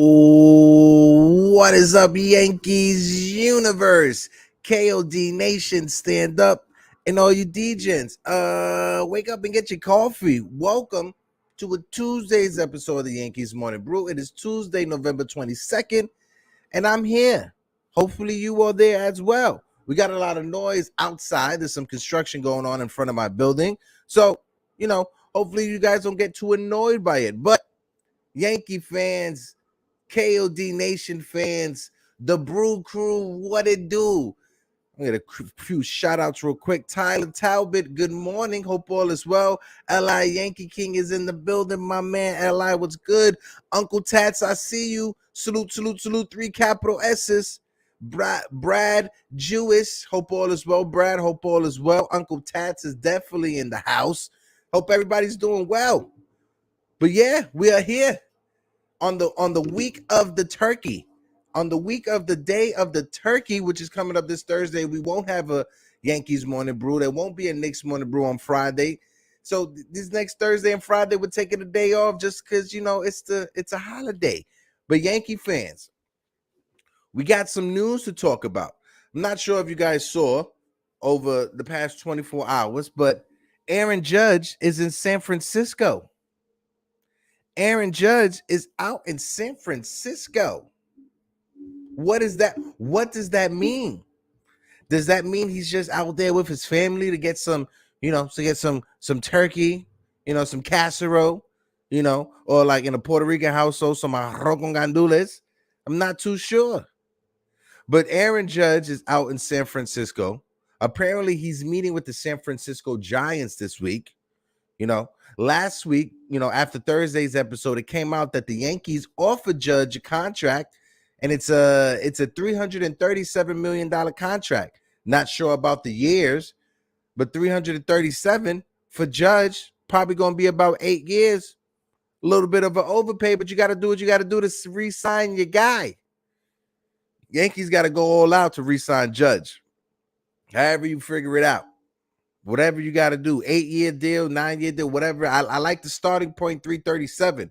What is up, Yankees universe? KOD Nation, stand up, and all you DJs, wake up and get your coffee. Welcome to a Tuesday's episode of the Yankees Morning Brew. It is Tuesday, November 22nd, and I'm here. Hopefully you are there as well. We got a lot of noise outside. There's some construction going on in front of my building. So, hopefully you guys don't get too annoyed by it. But Yankee fans, KOD Nation fans, the Brew crew, what it do? I'm going to get a few shout outs real quick. Tyler Talbot, good morning. Hope all is well. LI Yankee King is in the building. My man, LI, what's good? Uncle Tats, I see you. Salute, salute, salute. 3 capital S's. Brad Jewish, hope all is well. Brad, hope all is well. Uncle Tats is definitely in the house. Hope everybody's doing well. But yeah, we are here on the week of the turkey, on the week of the day of the turkey, which is coming up this Thursday. We won't have a Yankees Morning Brew. There won't be a Knicks Morning Brew on Friday. So this next Thursday and Friday, we're taking a day off just because, it's a holiday. But Yankee fans, we got some news to talk about. I'm not sure if you guys saw over the past 24 hours, but Aaron Judge is in San Francisco. Aaron Judge is out in San Francisco. What is that? What does that mean? Does that mean he's just out there with his family to get some, to get some turkey, some casserole, or like in a Puerto Rican household, some arroz con gandules? I'm not too sure. But Aaron Judge is out in San Francisco. Apparently, he's meeting with the San Francisco Giants this week. Last week, after Thursday's episode, it came out that the Yankees offered Judge a contract, and it's a $337 million contract. Not sure about the years, but 337 for Judge, probably going to be about 8 years. A little bit of an overpay, but you got to do what you got to do to re-sign your guy. Yankees got to go all out to re-sign Judge. However you figure it out. Whatever you got to do, 8-year deal, 9-year deal, whatever. I like the starting point, 337.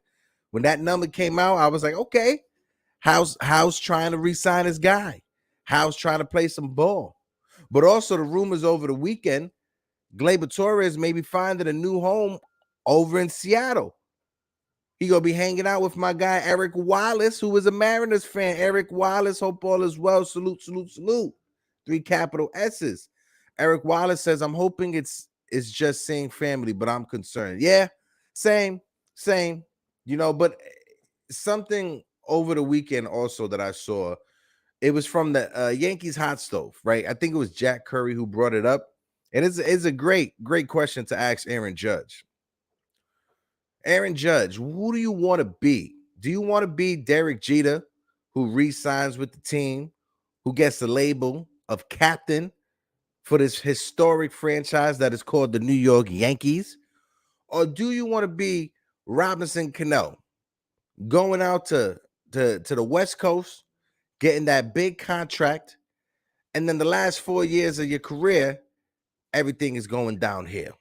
When that number came out, I was like, okay, how's trying to re-sign his guy? How's trying to play some ball? But also the rumors over the weekend, Gleyber Torres may be finding a new home over in Seattle. He going to be hanging out with my guy, Eric Wallace, who is a Mariners fan. Eric Wallace, hope all is well. Salute, salute, salute. 3 capital S's. Eric Wallace says, I'm hoping it's just seeing family, but I'm concerned. Yeah, same. But something over the weekend also that I saw, it was from the Yankees hot stove, right? I think it was Jack Curry who brought it up. And it's a great question to ask Aaron Judge. Aaron Judge, who do you want to be? Do you want to be Derek Jeter, who re-signs with the team, who gets the label of captain for this historic franchise that is called the New York Yankees? Or do you want to be Robinson Cano, going out to the West Coast, getting that big contract, and then the last 4 years of your career, everything is going downhill?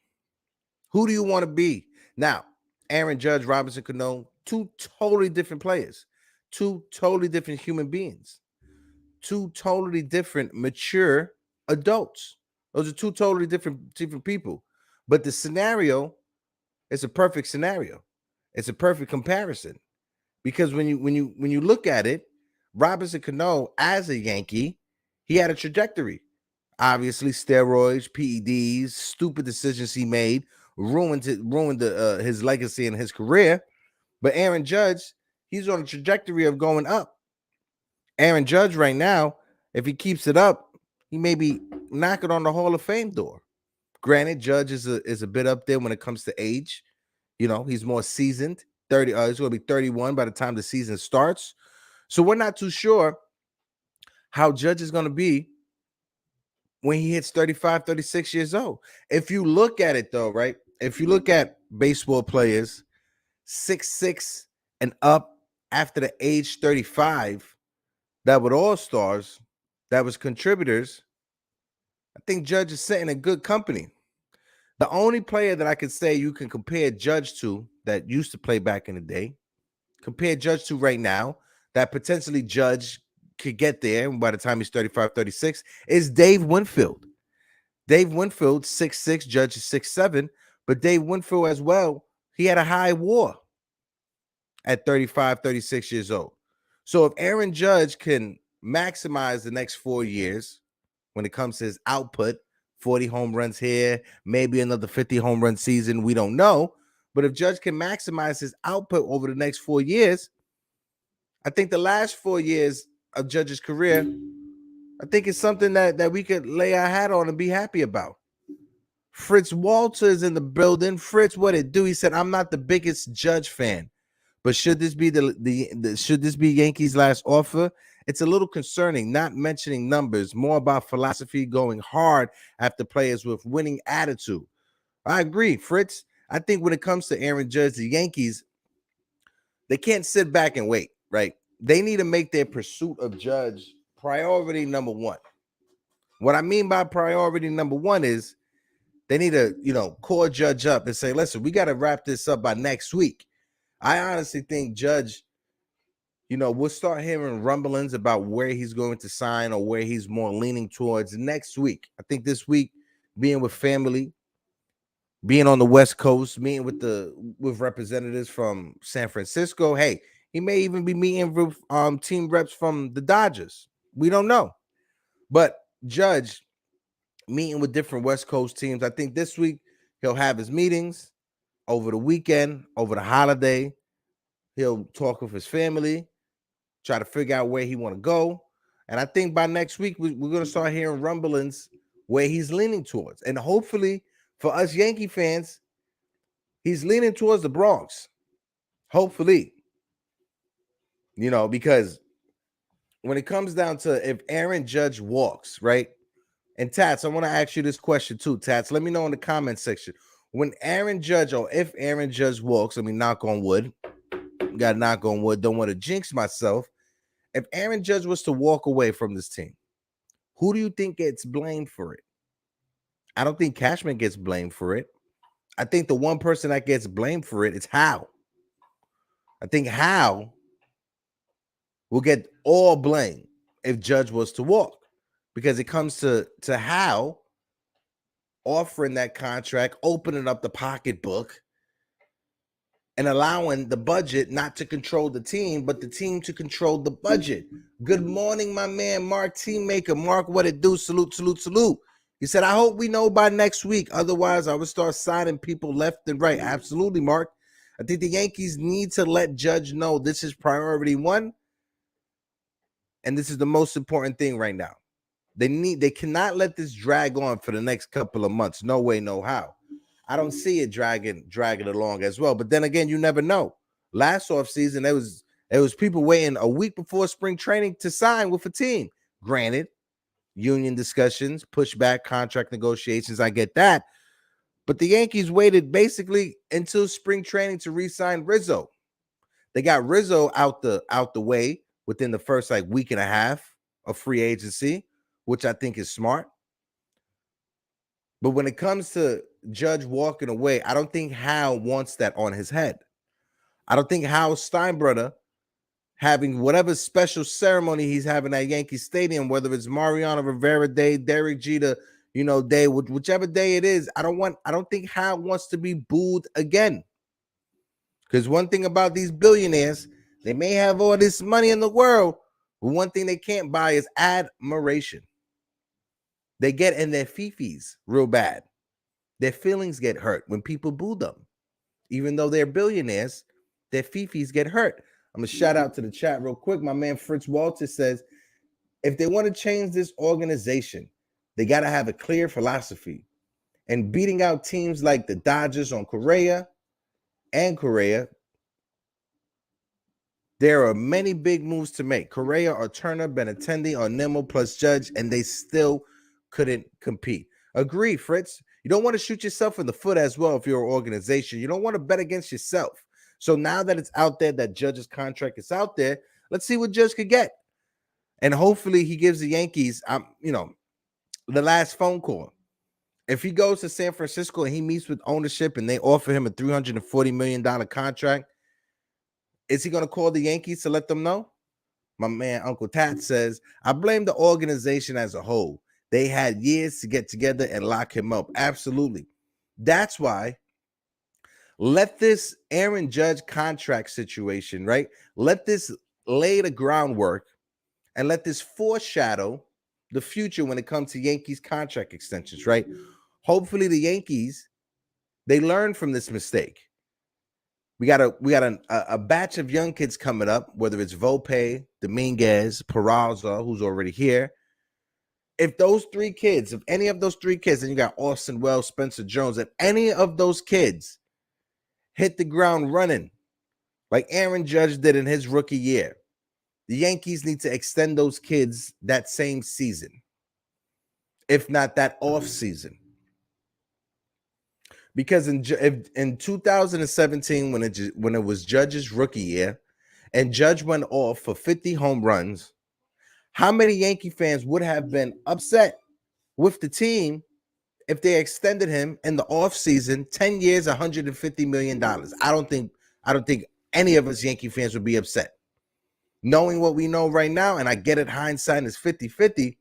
Who do you want to be? Now, Aaron Judge, Robinson Cano, 2 totally different players, 2 totally different human beings, 2 totally different mature adults. Those are 2 totally different people. But the scenario is a perfect scenario. It's a perfect comparison. Because when you look at it, Robinson Cano, as a Yankee, he had a trajectory. Obviously, steroids, PEDs, stupid decisions he made ruined his legacy and his career. But Aaron Judge, he's on a trajectory of going up. Aaron Judge right now, if he keeps it up, he may be knocking on the Hall of Fame door. Granted, Judge is a bit up there when it comes to age. He's more seasoned. 30. He's going to be 31 by the time the season starts. So we're not too sure how Judge is going to be when he hits 35, 36 years old. If you look at it, though, right? If you look at baseball players 6'6" and up after the age 35, that were all-stars, that was contributors, I think Judge is sitting in good company. The only player that I could say you can compare Judge to that used to play back in the day, compare Judge to right now, that potentially Judge could get there by the time he's 35, 36 is Dave Winfield. Dave Winfield, 6'6", Judge is 6'7", but Dave Winfield as well, he had a high WAR at 35, 36 years old. So if Aaron Judge can maximize the next 4 years when it comes to his output, 40 home runs here, maybe another 50 home run season, we don't know. But if Judge can maximize his output over the next 4 years, I think the last 4 years of Judge's career, I think it's something that we could lay our hat on and be happy about. Fritz Walter is in the building. Fritz, what it do? He said, I'm not the biggest Judge fan, but should this be should this be Yankees' last offer? It's a little concerning, not mentioning numbers, more about philosophy, going hard after players with winning attitude. I agree, Fritz. I think when it comes to Aaron Judge, the Yankees, they can't sit back and wait, right? They need to make their pursuit of Judge priority number one. What I mean by priority number one is they need to, call Judge up and say, listen, we got to wrap this up by next week. I honestly think Judge, we'll start hearing rumblings about where he's going to sign or where he's more leaning towards next week. I think this week, being with family, being on the West Coast, meeting with representatives from San Francisco. Hey, he may even be meeting with team reps from the Dodgers. We don't know. But Judge meeting with different West Coast teams. I think this week he'll have his meetings. Over the weekend, over the holiday, he'll talk with his family, try to figure out where he want to go. And I think by next week, we're going to start hearing rumblings where he's leaning towards. And hopefully for us Yankee fans, he's leaning towards the Bronx. Hopefully. Because when it comes down to if Aaron Judge walks, right? And Tats, I want to ask you this question too, Tats. Let me know in the comment section. When Aaron Judge, or if Aaron Judge walks, knock on wood. Got to knock on wood. Don't want to jinx myself. If Aaron Judge was to walk away from this team, who do you think gets blamed for it? I don't think Cashman gets blamed for it. I think the one person that gets blamed for it is Hal. I think Hal will get all blame if Judge was to walk, because it comes to Hal offering that contract, opening up the pocketbook, and allowing the budget not to control the team, but the team to control the budget. Good morning, my man, Mark Teammaker. Mark, what it do? Salute, salute, salute. He said, I hope we know by next week. Otherwise, I would start signing people left and right. Absolutely, Mark. I think the Yankees need to let Judge know this is priority one, and this is the most important thing right now. They cannot let this drag on for the next couple of months. No way, no how. I don't see it dragging along as well. But then again, you never know. Last offseason, there was people waiting a week before spring training to sign with a team. Granted, union discussions, pushback, contract negotiations, I get that. But the Yankees waited basically until spring training to re-sign Rizzo. They got Rizzo out the way within the first week and a half of free agency, which I think is smart. But when it comes to Judge walking away, I don't think Hal wants that on his head. I don't think Hal Steinbrenner having whatever special ceremony he's having at Yankee Stadium, whether it's Mariano Rivera Day, Derek Jeter, day, whichever day it is, I don't think Hal wants to be booed again. Because one thing about these billionaires, they may have all this money in the world, but one thing they can't buy is admiration. They get in their fifis real bad. Their feelings get hurt when people boo them. Even though they're billionaires, their fifis get hurt. I'm going to shout out to the chat real quick. My man Fritz Walter says, if they want to change this organization, they got to have a clear philosophy. And beating out teams like the Dodgers on Correa, there are many big moves to make. Correa or Turner, Benintendi or Nimmo plus Judge, and they still couldn't compete. Agree, Fritz. You don't want to shoot yourself in the foot as well if you're an organization. You don't want to bet against yourself. So now that it's out there, that Judge's contract is out there, let's see what Judge could get. And hopefully he gives the Yankees, the last phone call. If he goes to San Francisco and he meets with ownership and they offer him a $340 million contract, is he going to call the Yankees to let them know? My man Uncle Tat says, I blame the organization as a whole. They had years to get together and lock him up. Absolutely. That's why let this Aaron Judge contract situation, right? Let this lay the groundwork and let this foreshadow the future when it comes to Yankees contract extensions, right? Hopefully the Yankees, they learn from this mistake. We got a batch of young kids coming up, whether it's Volpe, Dominguez, Peraza, who's already here. If those three kids, if any of those three kids, and you got Austin Wells, Spencer Jones, if any of those kids hit the ground running like Aaron Judge did in his rookie year, the Yankees need to extend those kids that same season, if not that off season. Because in 2017, when it was Judge's rookie year, and Judge went off for 50 home runs, how many Yankee fans would have been upset with the team if they extended him in the offseason 10 years, $150 million? I don't think any of us Yankee fans would be upset. Knowing what we know right now, and I get it, hindsight is 50-50,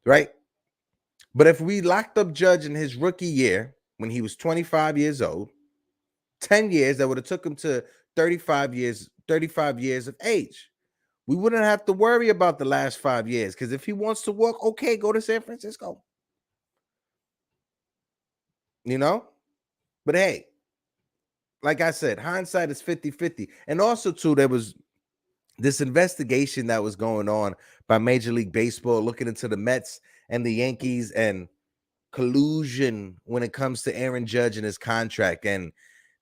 right? But if we locked up Judge in his rookie year when he was 25 years old, 10 years, that would have took him to 35 years of age. We wouldn't have to worry about the last 5 years, because if he wants to work, okay, go to San Francisco. You know? But hey, like I said, hindsight is 50-50. And also, too, there was this investigation that was going on by Major League Baseball looking into the Mets and the Yankees and collusion when it comes to Aaron Judge and his contract, and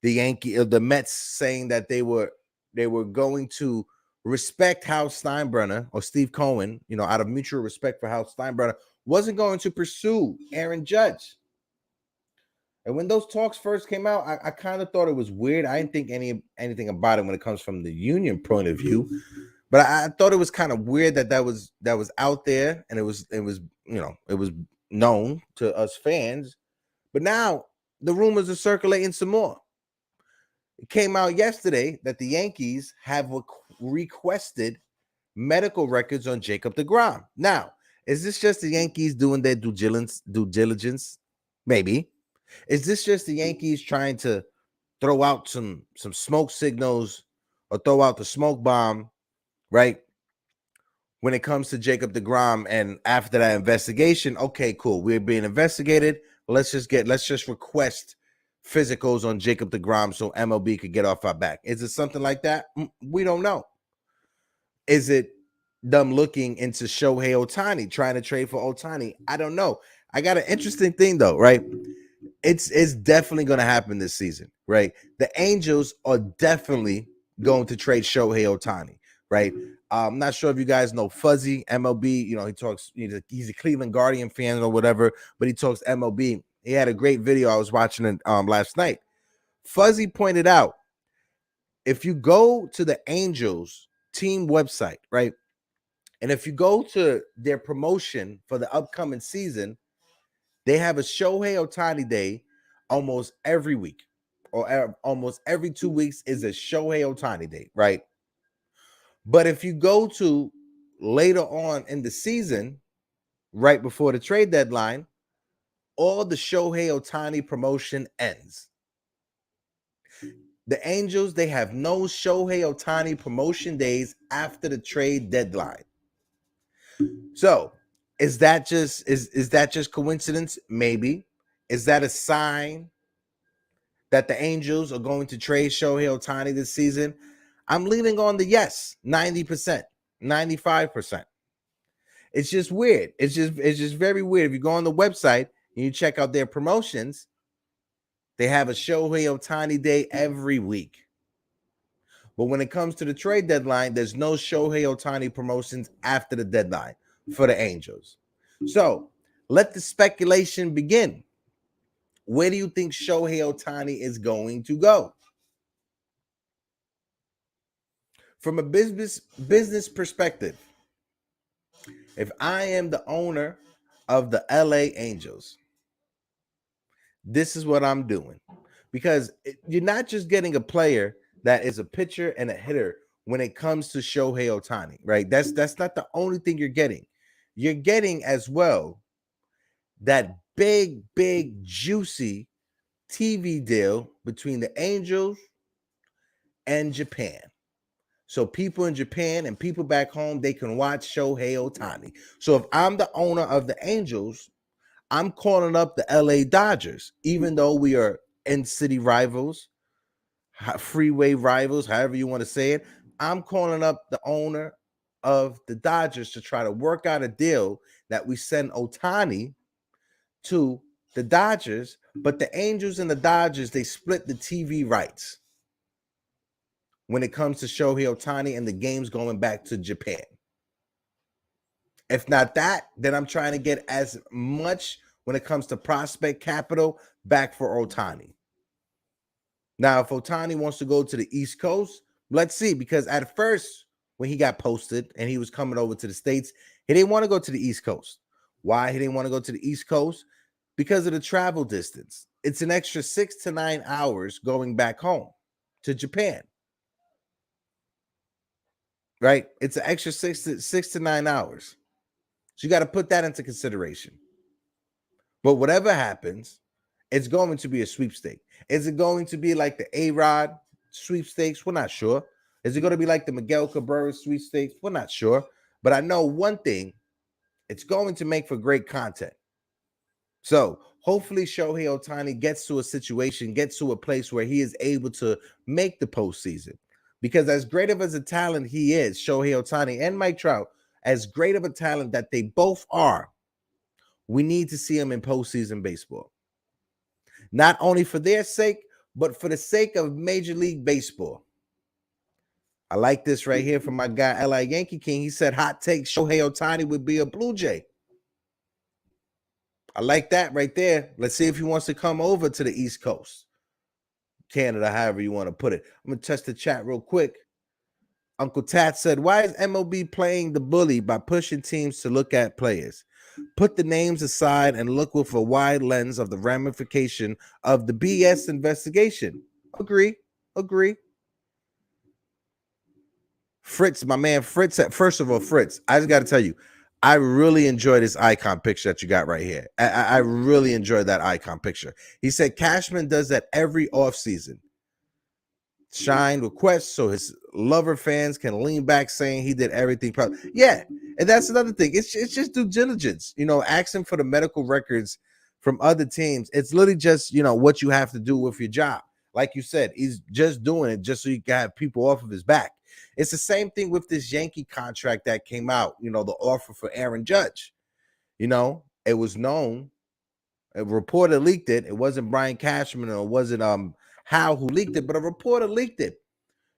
the Mets saying that they were going to respect Hal Steinbrenner or Steve Cohen, out of mutual respect for Hal Steinbrenner, wasn't going to pursue Aaron Judge. And when those talks first came out, I kind of thought it was weird. I didn't think anything about it when it comes from the union point of view, but I thought it was kind of weird that was out there, and it was known to us fans. But now the rumors are circulating some more. It came out yesterday that the Yankees have requested medical records on Jacob deGrom. Now, is this just the Yankees doing their due diligence? Maybe. Is this just the Yankees trying to throw out some smoke signals or throw out the smoke bomb, right? When it comes to Jacob deGrom, and after that investigation, okay, cool, we're being investigated. Let's just request physicals on Jacob deGrom so MLB could get off our back. Is it something like that? We don't know. Is it them looking into Shohei Ohtani, trying to trade for Ohtani? I don't know. I got an interesting thing though, right? It's definitely going to happen this season, right? The Angels are definitely going to trade Shohei Ohtani, right? I'm not sure if you guys know Fuzzy, MLB. He talks, he's a Cleveland Guardian fan or whatever, but he talks MLB. He had a great video I was watching it last night. Fuzzy pointed out, if you go to the Angels team website, right, and if you go to their promotion for the upcoming season, they have a Shohei Ohtani day almost every week, or almost every 2 weeks is a Shohei Ohtani day, right? But if you go to later on in the season, right before the trade deadline, all the Shohei Ohtani promotion ends. The Angels, they have no Shohei Ohtani promotion days after the trade deadline. So is that just coincidence? Maybe. Is that a sign that the Angels are going to trade Shohei Ohtani this season? I'm leaning on the yes, 90%, 95%. It's just weird. It's just very weird. If you go on the website and you check out their promotions, they have a Shohei Ohtani day every week. But when it comes to the trade deadline, there's no Shohei Ohtani promotions after the deadline for the Angels. So let the speculation begin. Where do you think Shohei Ohtani is going to go? From a business perspective, if I am the owner of the LA Angels, this is what I'm doing. Because you're not just getting a player that is a pitcher and a hitter when it comes to Shohei Ohtani, right? That's not the only thing you're getting. You're getting as well that big, juicy TV deal between the Angels and Japan. So people in Japan and people back home, they can watch Shohei Ohtani. So if I'm the owner of the Angels, I'm calling up the LA Dodgers, even though we are in-city rivals, freeway rivals, however you want to say it. I'm calling up the owner of the Dodgers to try to work out a deal that we send Ohtani to the Dodgers, but the Angels and the Dodgers, they split the TV rights when it comes to Shohei Ohtani and the games going back to Japan. If not that, then I'm trying to get as much when it comes to prospect capital back for Ohtani. Now, if Ohtani wants to go to the East Coast, let's see, because at first, when he got posted and he was coming over to the States, he didn't want to go to the East Coast. Why he didn't want to go to the East Coast? Because of the travel distance. It's an extra 6 to 9 hours going back home to Japan. Right? It's an extra 6 to 9 hours. So you got to put that into consideration. But whatever happens, it's going to be a sweepstake. Is it going to be like the A-Rod sweepstakes? We're not sure. Is it going to be like the Miguel Cabrera sweepstakes? We're not sure. But I know one thing, it's going to make for great content. So hopefully Shohei Ohtani gets to a situation, gets to a place where he is able to make the postseason. Because as great of as a talent he is, Shohei Ohtani and Mike Trout, as great of a talent that they both are, we need to see them in postseason baseball. Not only for their sake, but for the sake of Major League Baseball. I like this right here from my guy, NY Yankee King. He said, hot take, Shohei Ohtani would be a Blue Jay. I like that right there. Let's see if he wants to come over to the East Coast. Canada, however you want to put it. I'm going to test the chat real quick. Uncle Tat said, why is MLB playing the bully by pushing teams to look at players? Put the names aside and look with a wide lens of the ramification of the BS investigation. Agree. Fritz, my man Fritz, first of all, Fritz, I just got to tell you, I really enjoy this icon picture that you got right here. I really enjoy that icon picture. He said Cashman does that every offseason. Shine requests so his lover fans can lean back saying he did everything properly. Yeah, and that's another thing. It's just due diligence. Asking for the medical records from other teams. It's literally just, what you have to do with your job. Like you said, he's just doing it just so he can have people off of his back. It's the same thing with this Yankee contract that came out, the offer for Aaron Judge. It was known. A reporter leaked it. It wasn't Brian Cashman or it wasn't Hal who leaked it, but a reporter leaked it.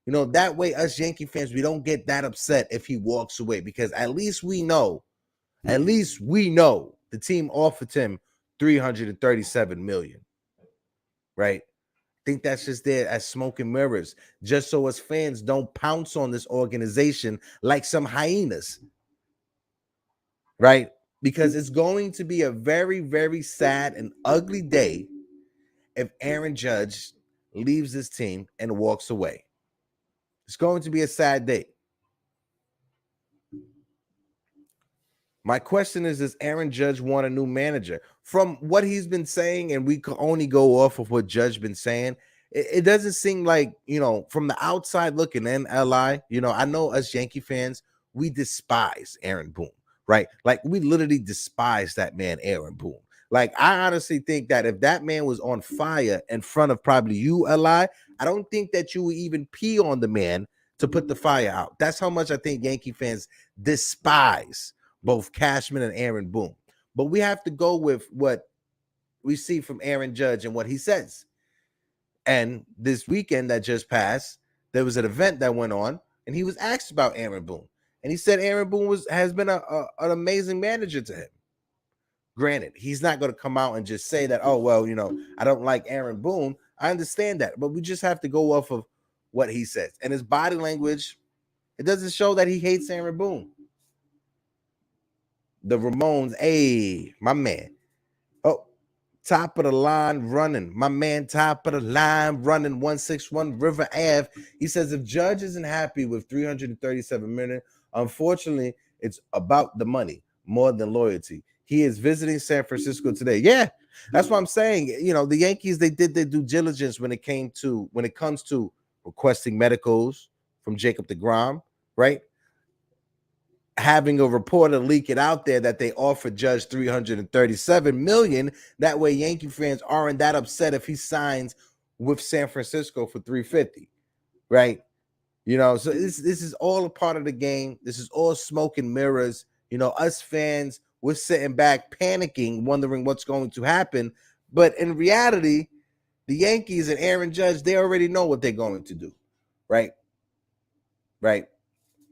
That way us Yankee fans, we don't get that upset if he walks away, because at least we know the team offered him $337 million. Right? I think that's just there as smoke and mirrors, just so us fans don't pounce on this organization like some hyenas. Right? Because it's going to be a very, very sad and ugly day if Aaron Judge leaves this team and walks away. It's going to be a sad day. My question is, does Aaron Judge want a new manager? From what he's been saying, and we can only go off of what Judge been saying, it doesn't seem like, from the outside looking in, LI, I know us Yankee fans, we despise Aaron Boone, right? Like, we literally despise that man, Aaron Boone. Like, I honestly think that if that man was on fire in front of probably you, LI, I don't think that you would even pee on the man to put the fire out. That's how much I think Yankee fans despise both Cashman and Aaron Boone. But we have to go with what we see from Aaron Judge and what he says. And this weekend that just passed, there was an event that went on, and he was asked about Aaron Boone. And he said Aaron Boone has been an amazing manager to him. Granted, he's not going to come out and just say that, oh, well, I don't like Aaron Boone. I understand that. But we just have to go off of what he says. And his body language, it doesn't show that he hates Aaron Boone. The Ramones, hey, my man. Oh, top of the line running. My man, top of the line running, 161 River Ave. He says if Judge isn't happy with 337 million, unfortunately, it's about the money more than loyalty. He is visiting San Francisco today. Yeah, that's what I'm saying. You know, the Yankees, they did their due diligence when it comes to requesting medicals from Jacob deGrom, right? Having a reporter leak it out there that they offered Judge 337 million. That way Yankee fans aren't that upset if he signs with San Francisco for 350, right? You know, so this is all a part of the game. This is all smoke and mirrors. You know, us fans, we're sitting back panicking, wondering what's going to happen. But in reality, the Yankees and Aaron Judge, they already know what they're going to do, right? Right.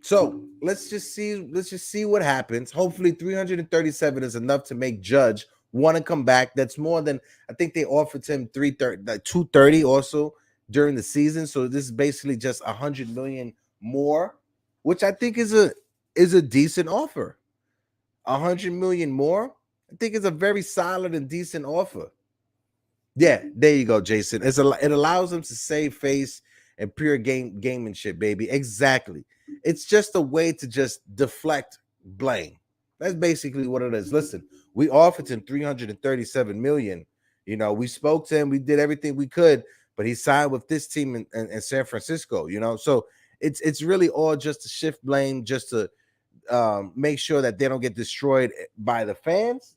So let's just see what happens. Hopefully 337 is enough to make Judge want to come back. That's more than, I think they offered him 330, like 230 also during the season. So this is basically just 100 million more, which I think is a decent offer. 100 million more, I think is a very solid and decent offer. Yeah, there you go, Jason. It allows them to save face and pure gamemanship, baby. Exactly. It's just a way to just deflect blame. That's basically what it is. Listen, we offered him 337 million. You know, we spoke to him, we did everything we could, but he signed with this team in San Francisco, you know. So it's really all just to shift blame, just to make sure that they don't get destroyed by the fans,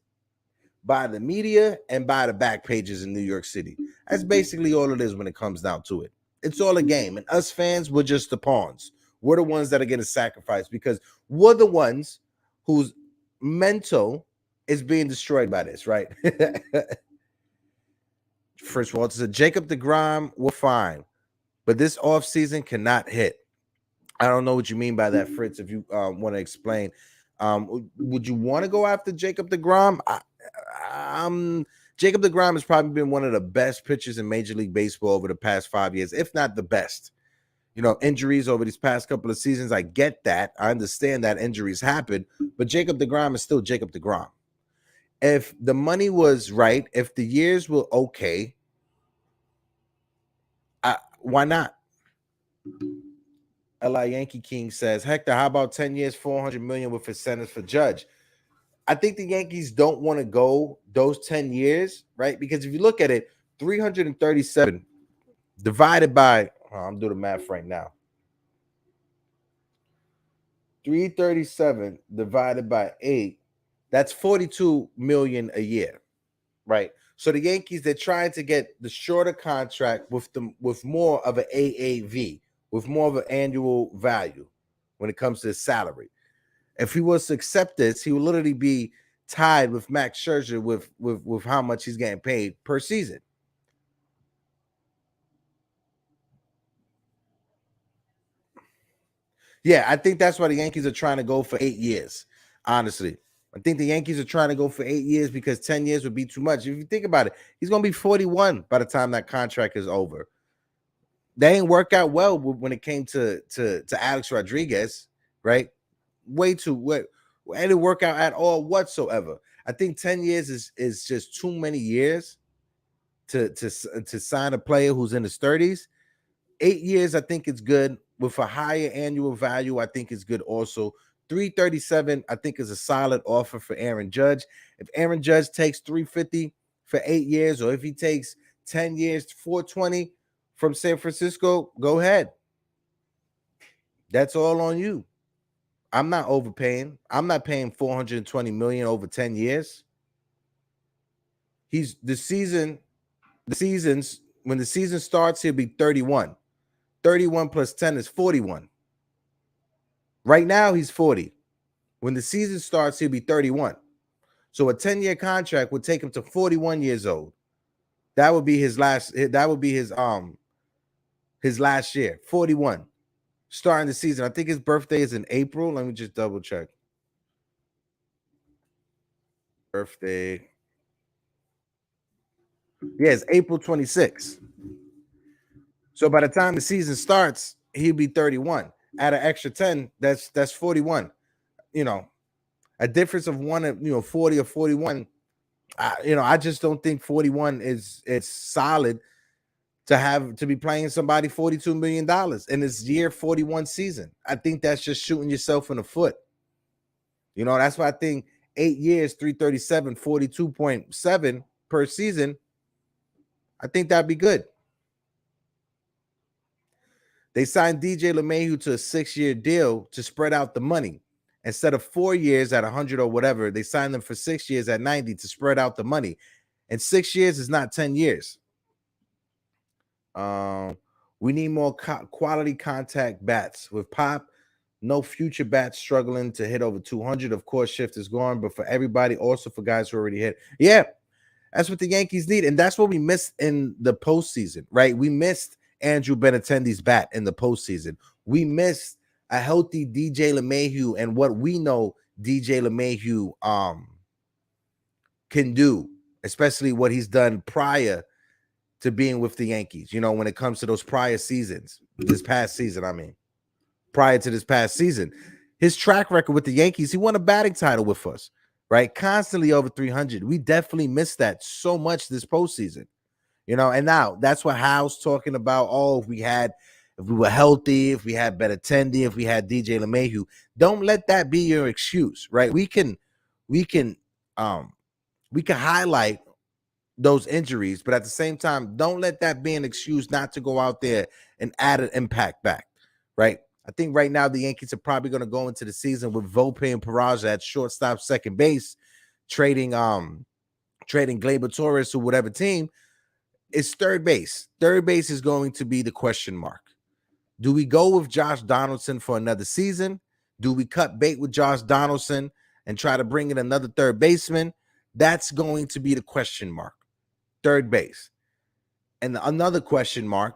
by the media, and by the back pages in New York City. That's basically all it is when it comes down to it. It's all a game. And us fans, we're just the pawns. We're the ones that are getting sacrificed because we're the ones whose mental is being destroyed by this, right? Fritz Walter said, Jacob deGrom, we're fine, but this offseason cannot hit. I don't know what you mean by that, Fritz, if you want to explain. Would you want to go after Jacob deGrom? Jacob deGrom has probably been one of the best pitchers in Major League Baseball over the past 5 years, if not the best. You know, injuries over these past couple of seasons, I get that. I understand that injuries happen, but Jacob deGrom is still Jacob deGrom. If the money was right, if the years were okay, why not? NY Yankee King says, Hector, how about 10 years, 400 million with incentives for Judge? I think the Yankees don't want to go those 10 years, right? Because if you look at it, 337 divided by, I'm doing the math right now. 337 divided by 8, that's 42 million a year, right? So the Yankees, they're trying to get the shorter contract with more of an AAV, with more of an annual value when it comes to his salary. If he was to accept this, he would literally be tied with Max Scherzer with how much he's getting paid per season. Yeah, I think that's why the Yankees are trying to go for 8 years. Honestly, I think the Yankees are trying to go for 8 years because 10 years would be too much. If you think about it, he's going to be 41 by the time that contract is over. They ain't work out well when it came to Alex Rodriguez, right? Way too. It didn't work out at all whatsoever. I think 10 years is just too many years to sign a player who's in his 30s. 8 years, I think it's good. With a higher annual value, I think it's good also. 337, I think, is a solid offer for Aaron Judge. If Aaron Judge takes 350 for 8 years, or if he takes 10 years, 420 from San Francisco, go ahead. That's all on you. I'm not overpaying. I'm not paying 420 million over 10 years. He's the seasons, when the season starts, he'll be 31. 31 plus 10 is 41. Right now, he's 40. When the season starts, he'll be 31. So a 10-year contract would take him to 41 years old. That would be his last. That would be his last year, 41, starting the season. I think his birthday is in April. Let me just double check. Birthday. Yeah, it's April 26th. So by the time the season starts, he'll be 31. Add an extra 10, that's 41. You know, a difference of 40 or 41. I just don't think 41 is solid to be playing somebody $42 million in this year 41 season. I think that's just shooting yourself in the foot. That's why I think 8 years, 337, 42.7 per season. I think that'd be good. They signed DJ LeMahieu to a 6-year deal to spread out the money. Instead of 4 years at 100 or whatever, they signed them for 6 years at 90 to spread out the money. And 6 years is not 10 years. We need more quality contact bats. With Pop, no future bats struggling to hit over 200. Of course, shift is gone, but for everybody, also for guys who already hit. Yeah, that's what the Yankees need. And that's what we missed in the postseason, right? We missed Andrew Benintendi's bat in the postseason. We missed a healthy DJ LeMahieu and what we know DJ LeMahieu can do, especially what he's done prior to being with the Yankees, when it comes to those prior seasons, this past season, prior to this past season, his track record with the Yankees, he won a batting title with us, right? Constantly over 300. We definitely missed that so much this postseason, and now that's what Hal's talking about. Oh, if we were healthy, if we had Benintendi, if we had DJ LeMahieu, don't let that be your excuse, right? We can highlight those injuries, but at the same time, don't let that be an excuse not to go out there and add an impact back, right? I think right now the Yankees are probably going to go into the season with Volpe and Peraza at shortstop, second base, trading Gleyber Torres to whatever team. It's third base. Third base is going to be the question mark. Do we go with Josh Donaldson for another season? Do we cut bait with Josh Donaldson and try to bring in another third baseman? That's going to be the question mark. Third base. And another question mark,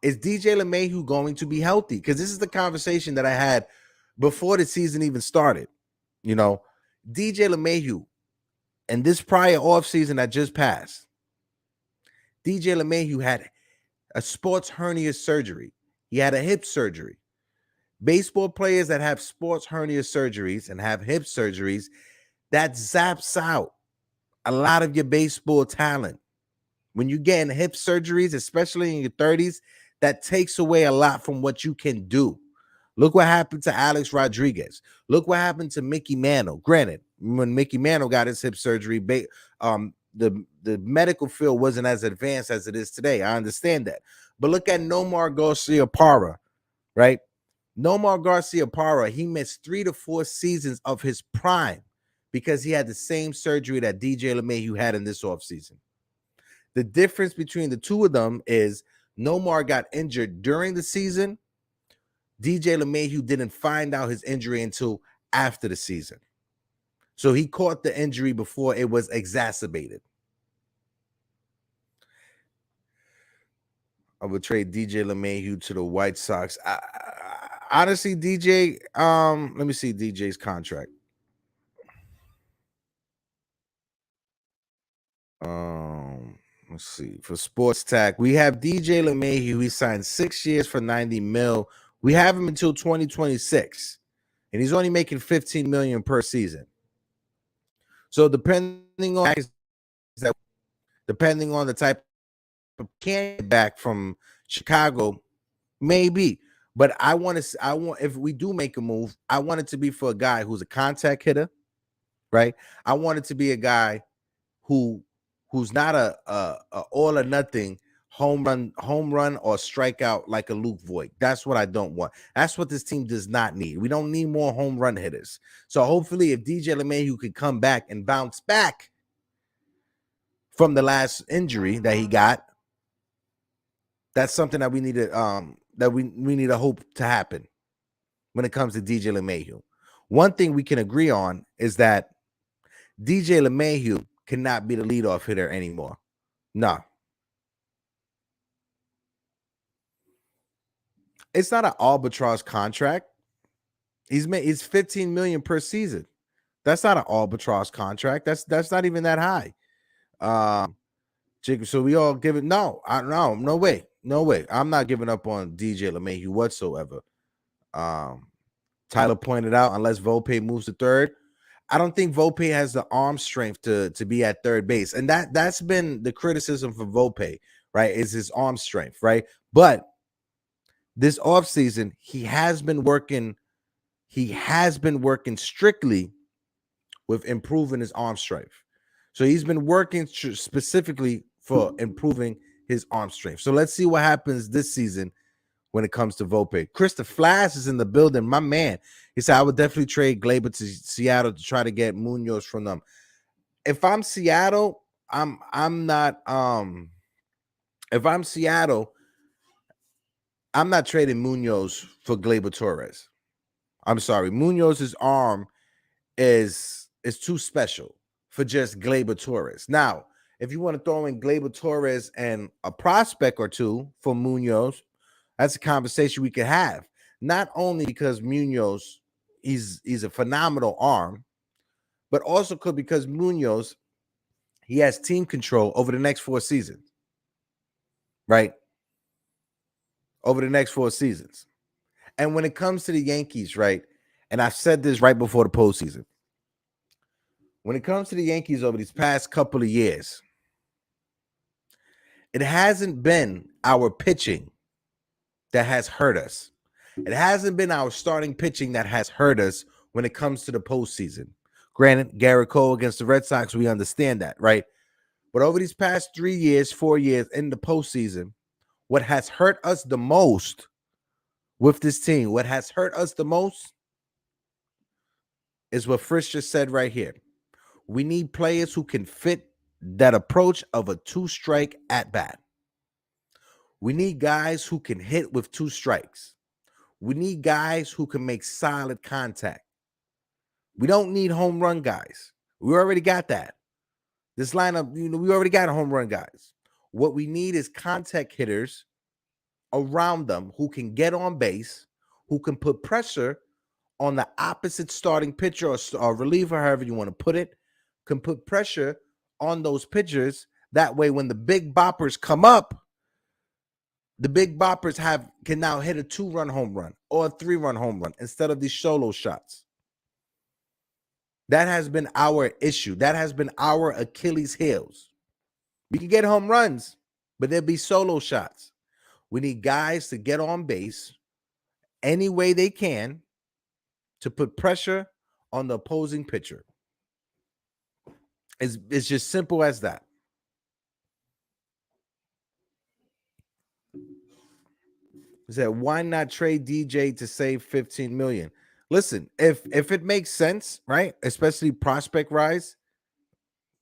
is DJ LeMahieu going to be healthy? Because this is the conversation that I had before the season even started. DJ LeMahieu, and this prior offseason that just passed, DJ LeMahieu had a sports hernia surgery. He had a hip surgery. Baseball players that have sports hernia surgeries and have hip surgeries, that zaps out a lot of your baseball talent. When you get in hip surgeries, especially in your 30s, that takes away a lot from what you can do. Look what happened to Alex Rodriguez. Look what happened to Mickey Mantle. Granted, when Mickey Mantle got his hip surgery, the medical field wasn't as advanced as it is today. I understand that. But look at Nomar Garciaparra, right? Nomar Garciaparra, he missed 3 to 4 seasons of his prime because he had the same surgery that DJ LeMahieu had in this offseason. The difference between the two of them is Nomar got injured during the season. DJ LeMahieu didn't find out his injury until after the season. So he caught the injury before it was exacerbated. I would trade DJ LeMahieu to the White Sox. Honestly, DJ, let me see DJ's contract. Let's see. For Sports Tack, we have DJ LeMahieu. He signed 6 years for $90 million. We have him until 2026, and he's only making $15 million per season. So depending on the type of candidate back from Chicago, maybe. But if we do make a move, I want it to be for a guy who's a contact hitter, right? I want it to be a guy who's not a all or nothing home run or strikeout like a Luke Voigt. That's what I don't want. That's what this team does not need. We don't need more home run hitters. So hopefully if DJ LeMahieu could come back and bounce back from the last injury that he got, that's something that we need to we need to hope to happen when it comes to DJ LeMahieu. One thing we can agree on is that DJ LeMahieu cannot be the leadoff hitter anymore. No. It's not an albatross contract. He's $15 million per season. That's not an albatross contract. That's not even that high. So we all give it. No way. I'm not giving up on DJ LeMahieu whatsoever. Tyler pointed out, unless Volpe moves to third, I don't think Volpe has the arm strength to be at third base. And that's been the criticism for Volpe, right? Is his arm strength, right? But this offseason, he has been working strictly with improving his arm strength. So he's been working specifically for improving his arm strength. So let's see what happens this season when it comes to Volpe. Krista Flash is in the building. My man. He said, I would definitely trade Gleyber to Seattle to try to get Munoz from them. If I'm Seattle, I'm not if I'm Seattle, I'm not trading Munoz for Gleyber Torres. I'm sorry. Munoz's arm is too special for just Gleyber Torres. Now, if you want to throw in Gleyber Torres and a prospect or two for Munoz, that's a conversation we could have. Not only because Munoz he's a phenomenal arm, but also because Munoz he has team control over the next 4 seasons. Right? Over the next 4 seasons. And when it comes to the Yankees, right? And I've said this right before the postseason. When it comes to the Yankees over these past couple of years, it hasn't been our pitching that has hurt us. It hasn't been our starting pitching that has hurt us when it comes to the postseason. Granted, Garrett Cole against the Red Sox, we understand that, right? But over these past 3 years, 4 years in the postseason, what has hurt us the most with this team, what has hurt us the most is what Frisch just said right here. We need players who can fit that approach of a 2-strike at bat. We need guys who can hit with 2 strikes. We need guys who can make solid contact. We don't need home run guys. We already got that. This lineup, we already got home run guys. What we need is contact hitters around them who can get on base, who can put pressure on the opposite starting pitcher or reliever, however you want to put it, can put pressure on those pitchers. That way, when the big boppers come up, the big boppers can now hit a 2-run home run or a 3-run home run instead of these solo shots. That has been our issue. That has been our Achilles heels. We can get home runs, but there'll be solo shots. We need guys to get on base any way they can to put pressure on the opposing pitcher. It's just simple as that. He said, why not trade DJ to save $15 million? Listen, if it makes sense, right? Especially prospect rise,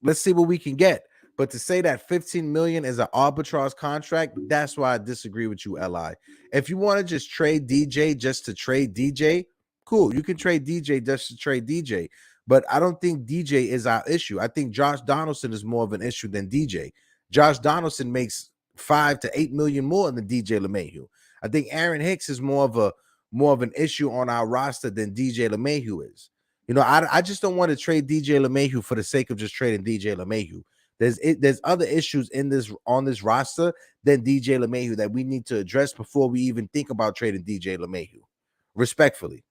let's see what we can get. But to say that $15 million is an arbitrage contract, that's why I disagree with you, Li. If you want to just trade DJ just to trade DJ, cool. You can trade DJ just to trade DJ. But I don't think DJ is our issue. I think Josh Donaldson is more of an issue than DJ. Josh Donaldson makes $5 to $8 million more than DJ LeMahieu. I think Aaron Hicks is more of an issue on our roster than DJ LeMahieu is. I just don't want to trade DJ LeMahieu for the sake of just trading DJ LeMahieu. There's other issues on this roster than DJ LeMahieu that we need to address before we even think about trading DJ LeMahieu. Respectfully.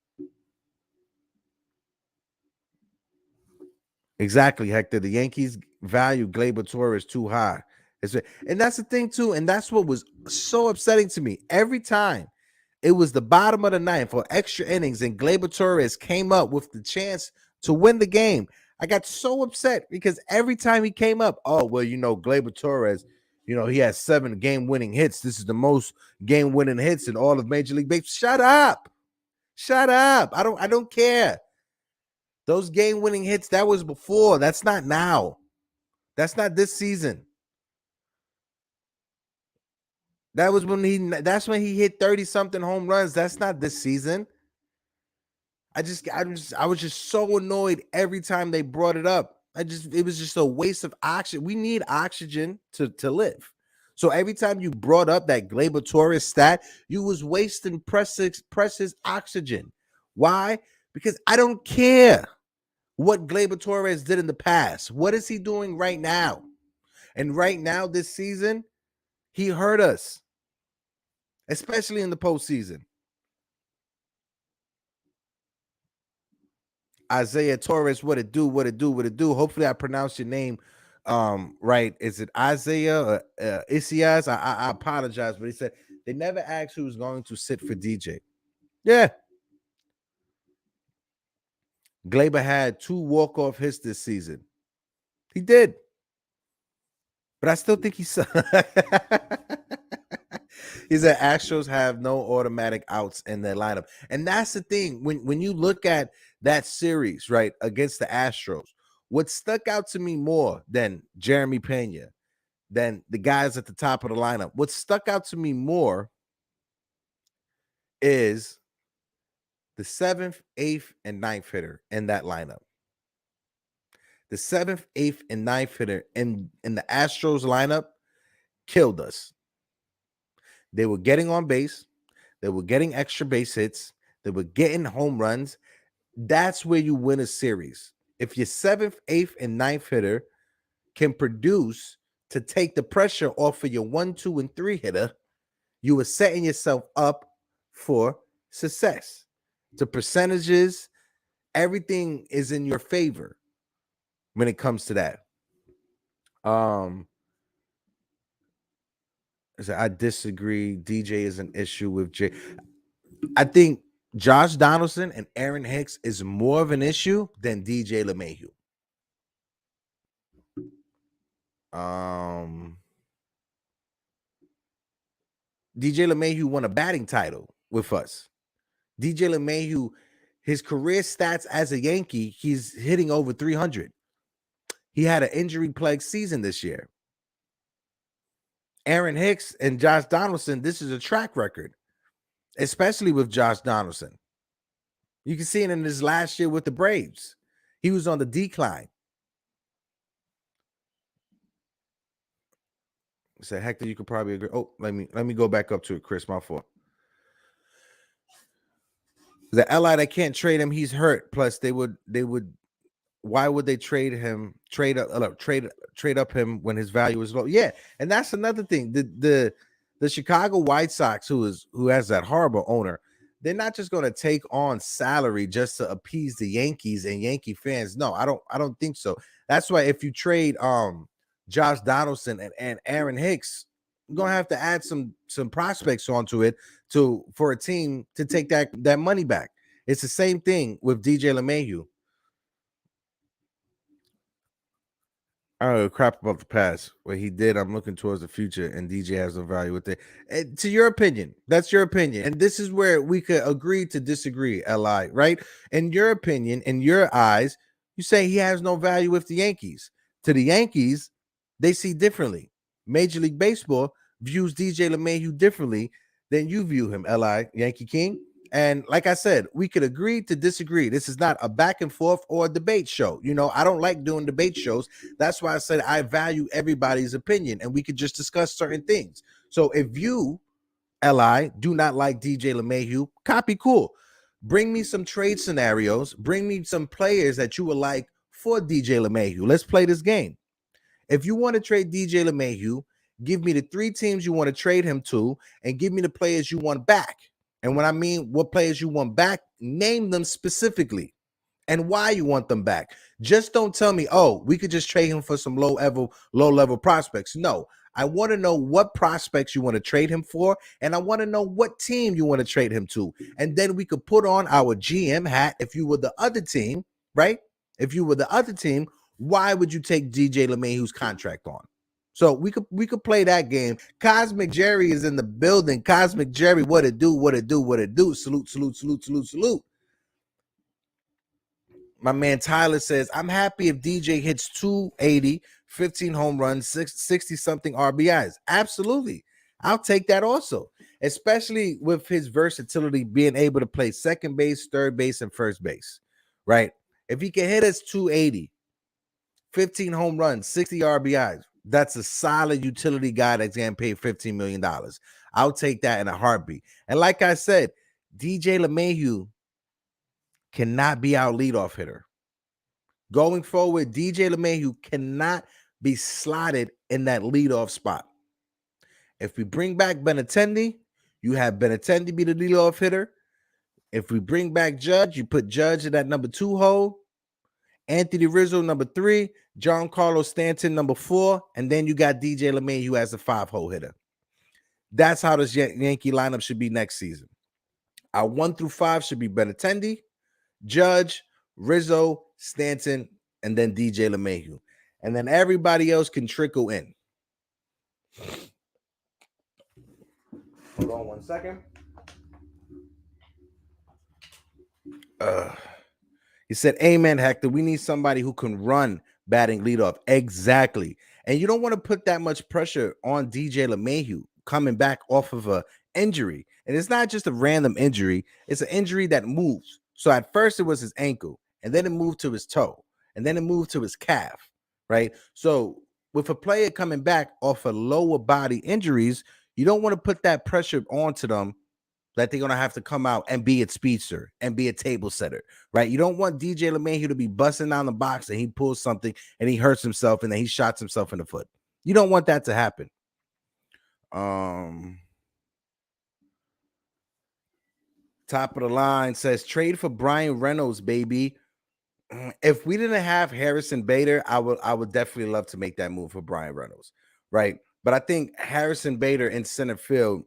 Exactly, Hector. The Yankees value Gleyber Torres too high. And that's the thing, too. And that's what was so upsetting to me. Every time it was the bottom of the ninth for extra innings and Gleyber Torres came up with the chance to win the game, I got so upset because every time he came up, Gleyber Torres, he has 7 game-winning hits. This is the most game-winning hits in all of Major League Baseball. Shut up. Shut up. I don't care. Those game-winning hits, that was before. That's not now. That's not this season. That's when he hit 30-something home runs. That's not this season. I was just so annoyed every time they brought it up. It was just a waste of oxygen. We need oxygen to live. So every time you brought up that Gleyber Torres stat, you was wasting precious oxygen. Why? Because I don't care what Gleyber Torres did in the past. What is he doing right now? And right now, this season, he hurt us, especially in the postseason. Isaiah Torres, what it do, what it do, what it do. Hopefully I pronounced your name right. Is it Isaiah or Isias? I apologize, but he said they never asked who's going to sit for DJ. Yeah. Glaber had 2 walk-off hits this season. He did. But I still think he's he said Astros have no automatic outs in their lineup. And that's the thing. When you look at that series, right, against the Astros, what stuck out to me more than Jeremy Pena, than the guys at the top of the lineup, what stuck out to me more is the 7th, 8th, and 9th hitter in that lineup. The 7th, 8th, and 9th hitter in the Astros lineup killed us. They were getting on base. They were getting extra base hits. They were getting home runs. That's where you win a series. If your 7th, 8th, and 9th hitter can produce to take the pressure off of your 1, 2, and 3 hitter, you are setting yourself up for success. The percentages, everything is in your favor when it comes to that. I disagree. DJ is an issue with Jay. I think Josh Donaldson and Aaron Hicks is more of an issue than DJ LeMahieu. DJ LeMahieu won a batting title with us. DJ LeMahieu, his career stats as a Yankee, he's hitting over 300. He had an injury-plagued season this year. Aaron Hicks and Josh Donaldson, this is a track record, especially with Josh Donaldson. You can see it in his last year with the Braves. He was on the decline. So Hector, you could probably agree. Oh, let me go back up to it, Chris. My fault. The LI, they can't trade him. He's hurt. Plus, they would. Why would they trade him? Trade up him when his value is low? Yeah, and that's another thing. The Chicago White Sox, who has that horrible owner, they're not just going to take on salary just to appease the Yankees and Yankee fans. No, I don't think so. That's why if you trade Josh Donaldson and Aaron Hicks, you're gonna have to add some prospects onto it for a team to take that money back. It's the same thing with DJ LeMahieu. I don't know crap about the past. What he did, I'm looking towards the future, and DJ has no value with it. And to your opinion, that's your opinion, and this is where we could agree to disagree. Li, right? In your opinion, in your eyes, you say he has no value with the Yankees. To the Yankees, they see differently. Major League Baseball views DJ LeMahieu differently than you view him. Li, Yankee King. And like I said, we could agree to disagree. This is not a back and forth or a debate show. You know, I don't like doing debate shows. That's why I said I value everybody's opinion and we could just discuss certain things. So if you, Li, do not like DJ LeMahieu, copy cool. Bring me some trade scenarios. Bring me some players that you would like for DJ LeMahieu. Let's play this game. If you want to trade DJ LeMahieu, give me the 3 teams you want to trade him to and give me the players you want back. And when I mean what players you want back, name them specifically and why you want them back. Just don't tell me, oh, we could just trade him for some low level prospects. No, I want to know what prospects you want to trade him for, and I want to know what team you want to trade him to. And then we could put on our GM hat if you were the other team, right? If you were the other team, why would you take DJ LeMahieu's contract on? So we could play that game. Cosmic Jerry is in the building. Cosmic Jerry, what it do, what it do, what it do. Salute, salute, salute, salute, salute. My man Tyler says, I'm happy if DJ hits 280, 15 home runs, 60-something RBIs. Absolutely. I'll take that also, especially with his versatility, being able to play second base, third base, and first base, right? If he can hit us 280, 15 home runs, 60 RBIs, that's a solid utility guy that's getting paid $15 million. I'll take that in a heartbeat. And like I said, DJ LeMahieu cannot be our leadoff hitter. Going forward, DJ LeMahieu cannot be slotted in that leadoff spot. If we bring back Benintendi, you have Benintendi be the leadoff hitter. If we bring back Judge, you put Judge in that number 2 hole, Anthony Rizzo number 3, Giancarlo Stanton number 4, and then you got DJ LeMahieu as a 5-hole hitter. That's how this Yankee lineup should be next season. Our 1 through 5 should be Benintendi, Judge, Rizzo, Stanton, and then DJ LeMahieu. And then everybody else can trickle in. Hold on 1 second. He said, amen, Hector. We need somebody who can run batting leadoff. Exactly. And you don't want to put that much pressure on DJ LeMahieu coming back off of a injury. And it's not just a random injury. It's an injury that moves. So at first it was his ankle, and then it moved to his toe, and then it moved to his calf, right? So with a player coming back off of lower body injuries, you don't want to put that pressure onto them that they're going to have to come out and be a speedster and be a table setter, right? You don't want DJ LeMahieu to be busting down the box and he pulls something and he hurts himself and then he shots himself in the foot. You don't want that to happen. Top of the line says, trade for Brian Reynolds, baby. If we didn't have Harrison Bader, I would definitely love to make that move for Brian Reynolds, right? But I think Harrison Bader in center field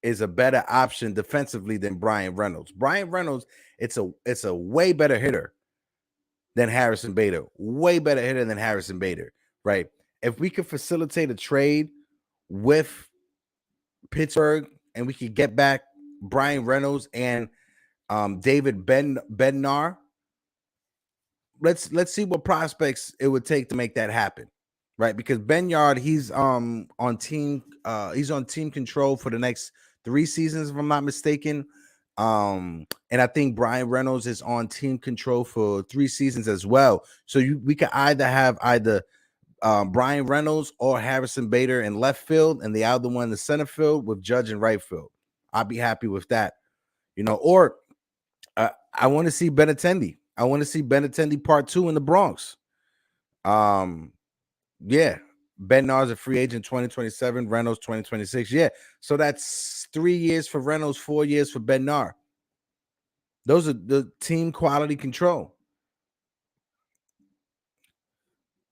is a better option defensively than Brian Reynolds. Brian Reynolds, it's a way better hitter than Harrison Bader. Way better hitter than Harrison Bader, right? If we could facilitate a trade with Pittsburgh and we could get back Brian Reynolds and David Bednar, let's see what prospects it would take to make that happen, right? Because Benyard, he's on team control for the next 3 seasons, if I'm not mistaken. And I think Brian Reynolds is on team control for 3 seasons as well. So we could either have Brian Reynolds or Harrison Bader in left field and the other one in the center field with Judge in right field. I'd be happy with that, or I want to see Benintendi. I want to see Benintendi part 2 in the Bronx. Yeah. Bednar's a free agent 2027, Reynolds 2026. Yeah. So that's 3 years for Reynolds, 4 years for Bednar. Those are the team quality control.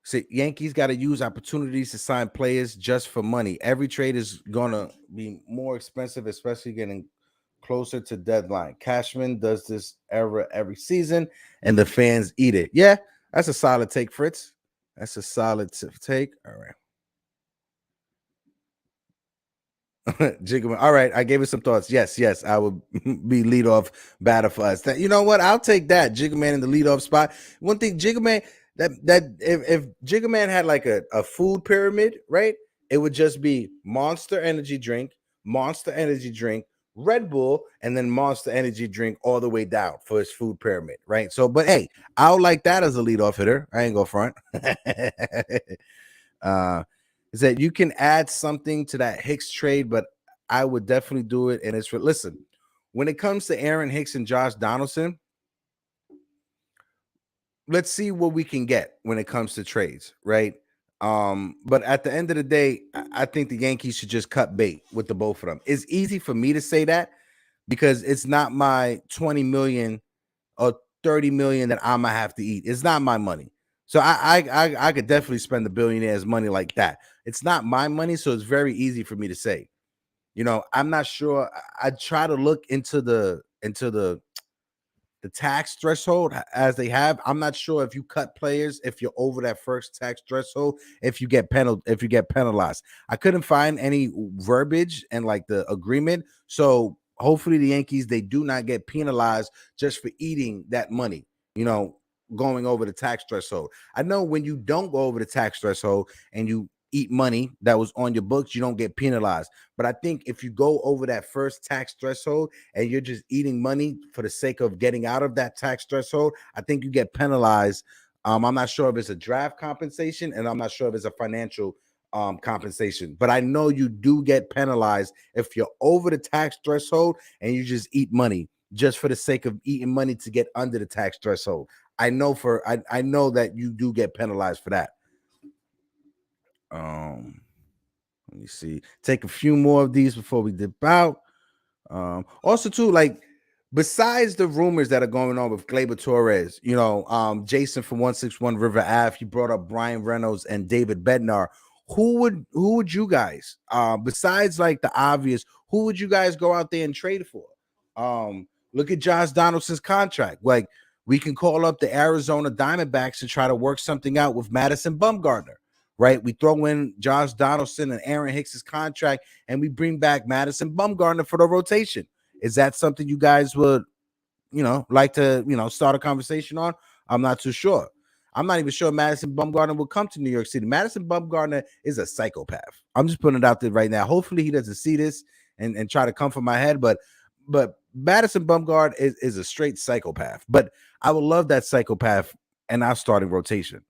See, Yankees got to use opportunities to sign players just for money. Every trade is going to be more expensive, especially getting closer to deadline. Cashman does this era every season, and the fans eat it. Yeah, that's a solid take, Fritz. That's a solid take. All right. Jiggaman. All right, I gave it some thoughts. Yes, I would be leadoff batter for us. You know what? I'll take that. Jiggaman in the leadoff spot. One thing, Jiggaman, that if Jiggaman had like a food pyramid, right? It would just be Monster Energy drink, Red Bull, and then Monster Energy drink all the way down for his food pyramid, right? So, but hey, I'll like that as a leadoff hitter. I ain't go front. Is that you can add something to that Hicks trade, but I would definitely do it. And it's listen, when it comes to Aaron Hicks and Josh Donaldson, let's see what we can get when it comes to trades, right? But at the end of the day, I think the Yankees should just cut bait with the both of them. It's easy for me to say that because it's not my 20 million or 30 million that I'm gonna have to eat. It's not my money. So I could definitely spend the billionaire's money like that. It's not my money, so it's very easy for me to say. I'm not sure. I try to look into the tax threshold as they have. I'm not sure if you cut players if you're over that first tax threshold, if you get penalized. I couldn't find any verbiage and like the agreement. So hopefully the Yankees, they do not get penalized just for eating that money, going over the tax threshold. I know when you don't go over the tax threshold and you eat money that was on your books, you don't get penalized. But I think if you go over that first tax threshold and you're just eating money for the sake of getting out of that tax threshold, I think you get penalized. I'm not sure if it's a draft compensation and I'm not sure if it's a financial compensation, but I know you do get penalized if you're over the tax threshold and you just eat money just for the sake of eating money to get under the tax threshold. I know that you do get penalized for that. Let me see. Take a few more of these before we dip out. Also, too, like besides the rumors that are going on with Gleyber Torres, Jason from 161 River Ave, he brought up Brian Reynolds and David Bednar. Who would you guys, besides like the obvious, who would you guys go out there and trade for? Look at Josh Donaldson's contract. Like, we can call up the Arizona Diamondbacks and try to work something out with Madison Bumgarner, right? We throw in Josh Donaldson and Aaron Hicks's contract, and we bring back Madison Bumgarner for the rotation. Is that something you guys would, like to, start a conversation on? I'm not too sure. I'm not even sure Madison Bumgarner will come to New York City. Madison Bumgarner is a psychopath. I'm just putting it out there right now. Hopefully he doesn't see this and try to come for my head, but Madison Bumgarner is a straight psychopath. But I would love that psychopath in our starting rotation.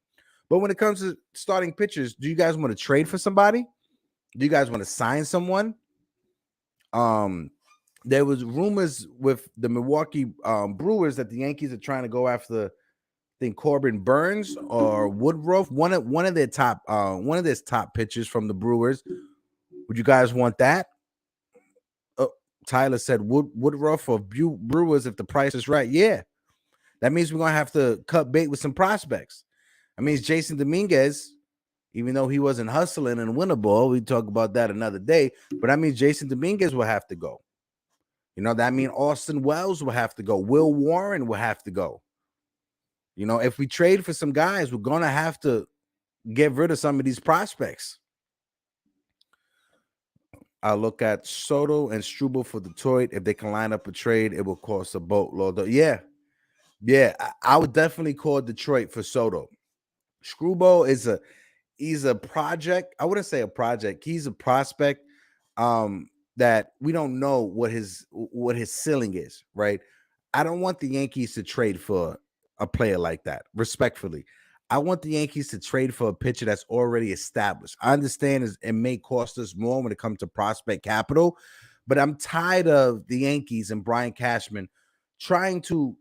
But when it comes to starting pitchers, do you guys want to trade for somebody? Do you guys want to sign someone? There was rumors with the Milwaukee Brewers that the Yankees are trying to go after, I think, Corbin Burns or Woodruff, one of their top pitchers from the Brewers. Would you guys want that? Tyler said Woodruff or Brewers if the price is right. Yeah, that means we're gonna have to cut bait with some prospects. That means Jason Dominguez, even though he wasn't hustling and win a ball, we talk about that another day. But that means Jason Dominguez will have to go. That means Austin Wells will have to go. Will Warren will have to go. If we trade for some guys, we're going to have to get rid of some of these prospects. I'll look at Soto and Struble for Detroit. If they can line up a trade, it will cost a boatload. Yeah. I would definitely call Detroit for Soto. Struble he's a project. I wouldn't say a project. He's a prospect. That we don't know what his ceiling is, right? I don't want the Yankees to trade for a player like that, respectfully. I want the Yankees to trade for a pitcher that's already established. I understand it may cost us more when it comes to prospect capital, but I'm tired of the Yankees and Brian Cashman trying to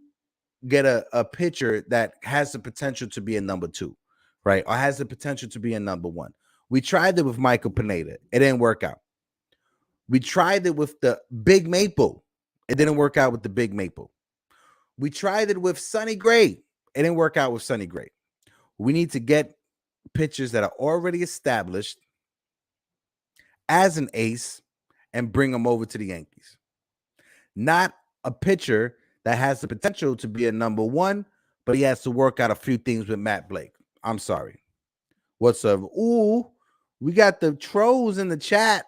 get a pitcher that has the potential to be a number 2, right? Or has the potential to be a number 1. We tried it with Michael Pineda. It didn't work out. We tried it with the Big Maple. It didn't work out with the Big Maple. We tried it with Sonny Gray. It didn't work out with Sonny Gray. We need to get pitchers that are already established as an ace and bring them over to the Yankees. Not a pitcher that has the potential to be a number 1, but he has to work out a few things with Matt Blake. I'm sorry. What's up? Ooh, we got the trolls in the chat.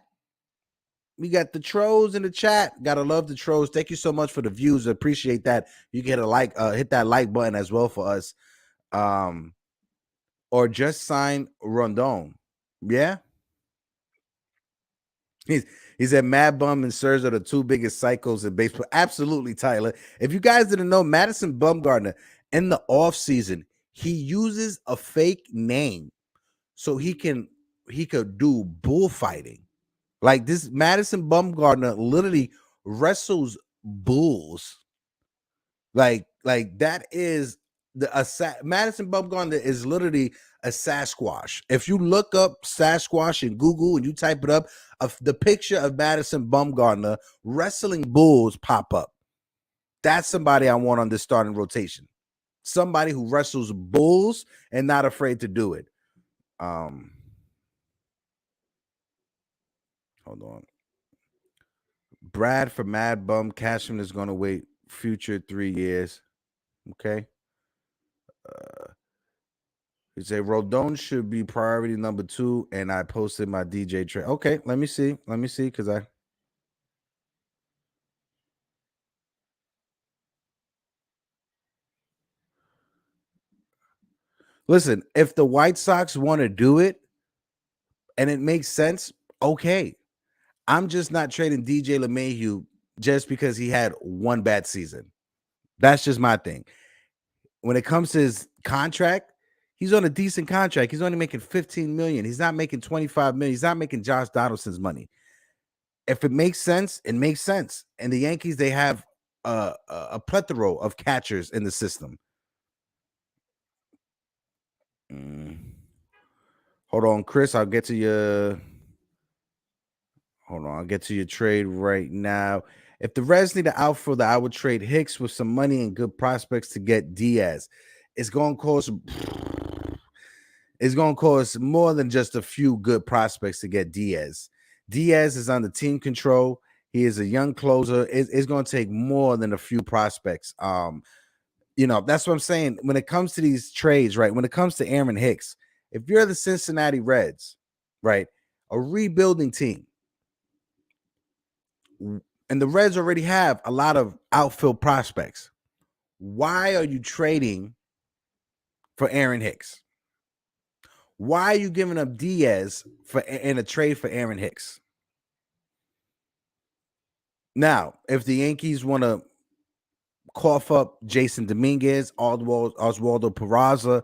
Gotta love the trolls. Thank you so much for the views. I appreciate that. You get a like, hit that like button as well for us. Or just sign Rondon. Yeah. He said Mad Bum and Serge are the 2 biggest psychos in baseball. Absolutely, Tyler. If you guys didn't know, Madison Bumgarner in the offseason, he uses a fake name so he could do bullfighting. Like, this Madison Bumgarner literally wrestles bulls. Like that is Madison Bumgarner is literally a Sasquatch. If you look up Sasquatch in Google and you type it up, the picture of Madison Bumgarner wrestling bulls pop up. That's somebody I want on this starting rotation. Somebody who wrestles bulls and not afraid to do it. Hold on. Brad for Mad Bum. Cashman is going to wait future 3 years. Okay. He said Rodon should be priority number 2, and I posted my DJ trade. Okay, let me see, because listen. If the White Sox want to do it, and it makes sense, okay. I'm just not trading DJ LeMahieu just because he had one bad season. That's just my thing. When it comes to his contract, he's on a decent contract. He's only making $15 million. He's not making $25 million. He's not making Josh Donaldson's money. If it makes sense, it makes sense. And the Yankees, they have a plethora of catchers in the system. Hold on, Chris. I'll get to your trade right now. If the Reds need an outfielder, I would trade Hicks with some money and good prospects to get Diaz. It's going to cost more than just a few good prospects to get Diaz. Diaz is under team control. He is a young closer. It's going to take more than a few prospects. That's what I'm saying. When it comes to these trades, right? When it comes to Aaron Hicks, if you're the Cincinnati Reds, right, a rebuilding team, and the Reds already have a lot of outfield prospects, why are you trading for Aaron Hicks? Why are you giving up Diaz in a trade for Aaron Hicks? Now, if the Yankees want to cough up Jason Dominguez, Oswaldo Peraza,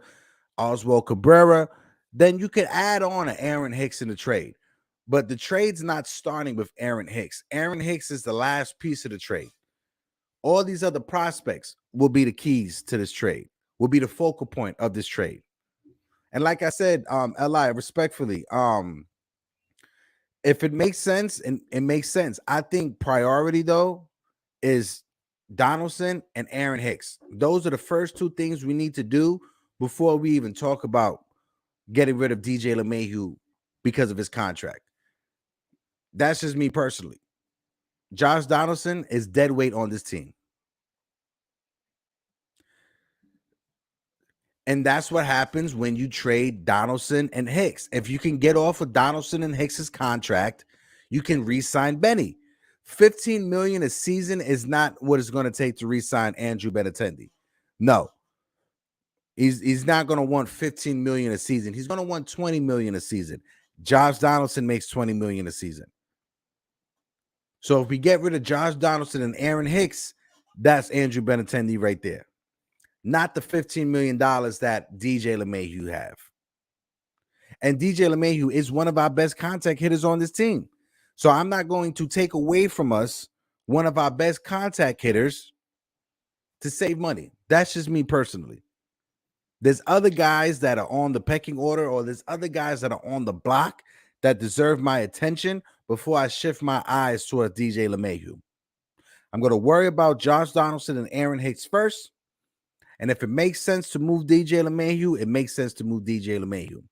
Oswald Cabrera, then you could add on an Aaron Hicks in the trade. But the trade's not starting with Aaron Hicks. Aaron Hicks is the last piece of the trade. All these other prospects will be the keys to this trade, will be the focal point of this trade. And like I said, Li, respectfully, if it makes sense, and it makes sense, I think priority though is Donaldson and Aaron Hicks. Those are the first two things we need to do before we even talk about getting rid of DJ LeMahieu because of his contract. That's just me personally. Josh Donaldson is dead weight on this team. And that's what happens when you trade Donaldson and Hicks. If you can get off of Donaldson and Hicks's contract, you can re-sign Benny. $15 million a season is not what it's going to take to re-sign Andrew Benintendi. No. He's not going to want $15 million a season. He's going to want $20 million a season. Josh Donaldson makes $20 million a season. So if we get rid of Josh Donaldson and Aaron Hicks, that's Andrew Benintendi right there. Not the $15 million that DJ LeMahieu have. And DJ LeMahieu is one of our best contact hitters on this team. So I'm not going to take away from us one of our best contact hitters to save money. That's just me personally. There's other guys that are on the pecking order, or there's other guys that are on the block that deserve my attention before I shift my eyes toward DJ LeMahieu. I'm going to worry about Josh Donaldson and Aaron Hicks first. And if it makes sense to move DJ LeMahieu, it makes sense to move DJ LeMahieu.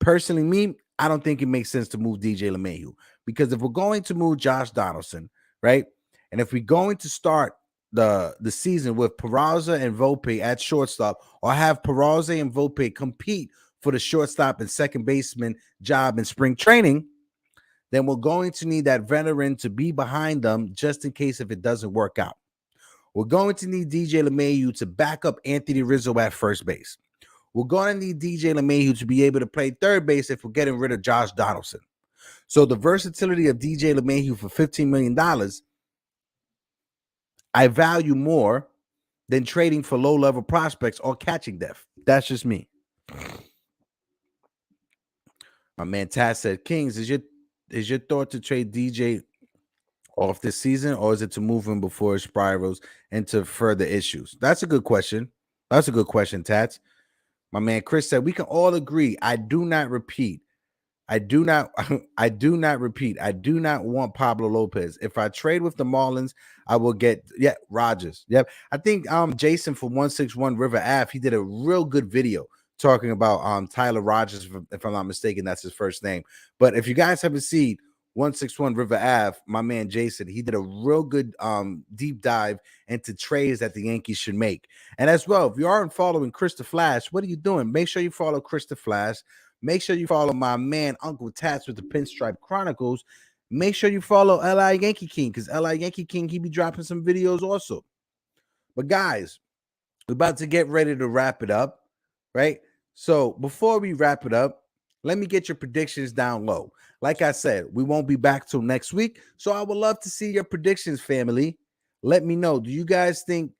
Personally, me, I don't think it makes sense to move DJ LeMahieu, because if we're going to move Josh Donaldson, right, and if we're going to start the season with Peraza and Volpe at shortstop, or have Peraza and Volpe compete for the shortstop and second baseman job in spring training, then we're going to need that veteran to be behind them just in case if it doesn't work out. We're going to need DJ LeMahieu to back up Anthony Rizzo at first base. We're going to need DJ LeMahieu to be able to play third base if we're getting rid of Josh Donaldson. So the versatility of DJ LeMahieu for $15 million, I value more than trading for low-level prospects or catching depth. That's just me. My man Taz said, Kings, is your thought to trade DJ off this season, or is it to move him before it spirals into further issues? That's a good question. That's a good question, Tats. My man Chris said, we can all agree. I do not want Pablo Lopez. If I trade with the Marlins, I will get Rogers. Yep. I think Jason from 161 River Ave, he did a real good video talking about Tyler Rogers, if I'm not mistaken, that's his first name. But if you guys haven't seen 161 River Ave, my man Jason, he did a real good deep dive into trades that the Yankees should make. And as well, if you aren't following Chris the Flash, what are you doing? Make sure you follow Chris the Flash. Make sure you follow my man Uncle Tats with the Pinstripe Chronicles. Make sure you follow NY Yankee King, because NY Yankee King, he be dropping some videos also. But guys, we're about to get ready to wrap it up, right? So before we wrap it up, let me get your predictions down low. Like I said, we won't be back till next week, so I would love to see your predictions, family. Let me know. Do you guys think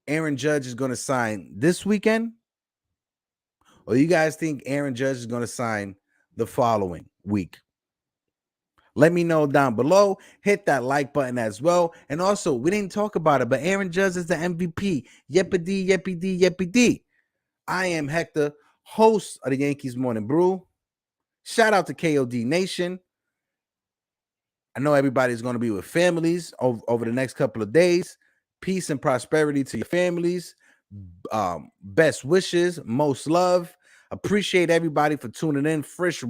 Aaron Judge is going to sign this weekend? Or you guys think Aaron Judge is going to sign the following week? Let me know down below. Hit that like button as well. And also, we didn't talk about it, but Aaron Judge is the MVP. Yippee-dee, yippee-dee, yippee-dee. I am Hector, host of the Yankees Morning Brew. Shout out to KOD Nation. I know everybody's going to be with families over the next couple of days. Peace and prosperity to your families. Best wishes, most love. Appreciate everybody for tuning in. Fritz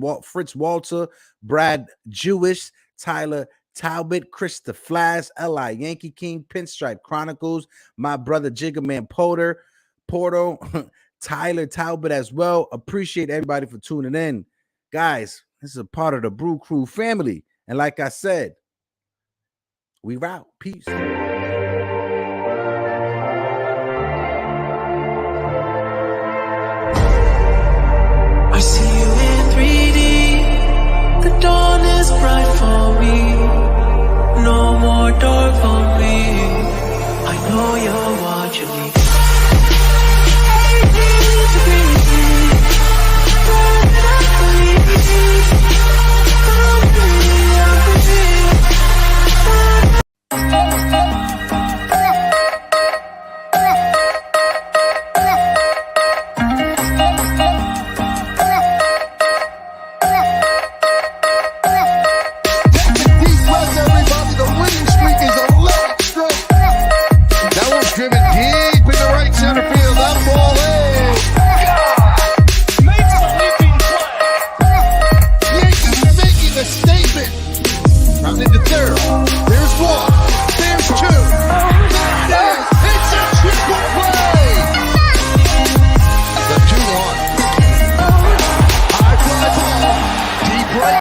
Walter, Brad Jewish, Tyler Talbot, Krista Flash, NY Yankee King, Pinstripe Chronicles, my brother Jiggerman Porto, Tyler Talbot as well. Appreciate everybody for tuning in. Guys, this is a part of the Brew Crew family. And like I said, we out. Peace. I see you in 3D. The dawn is bright for me. No more dark for me. I know you're watching me. Rounding to third. There's one. There's two.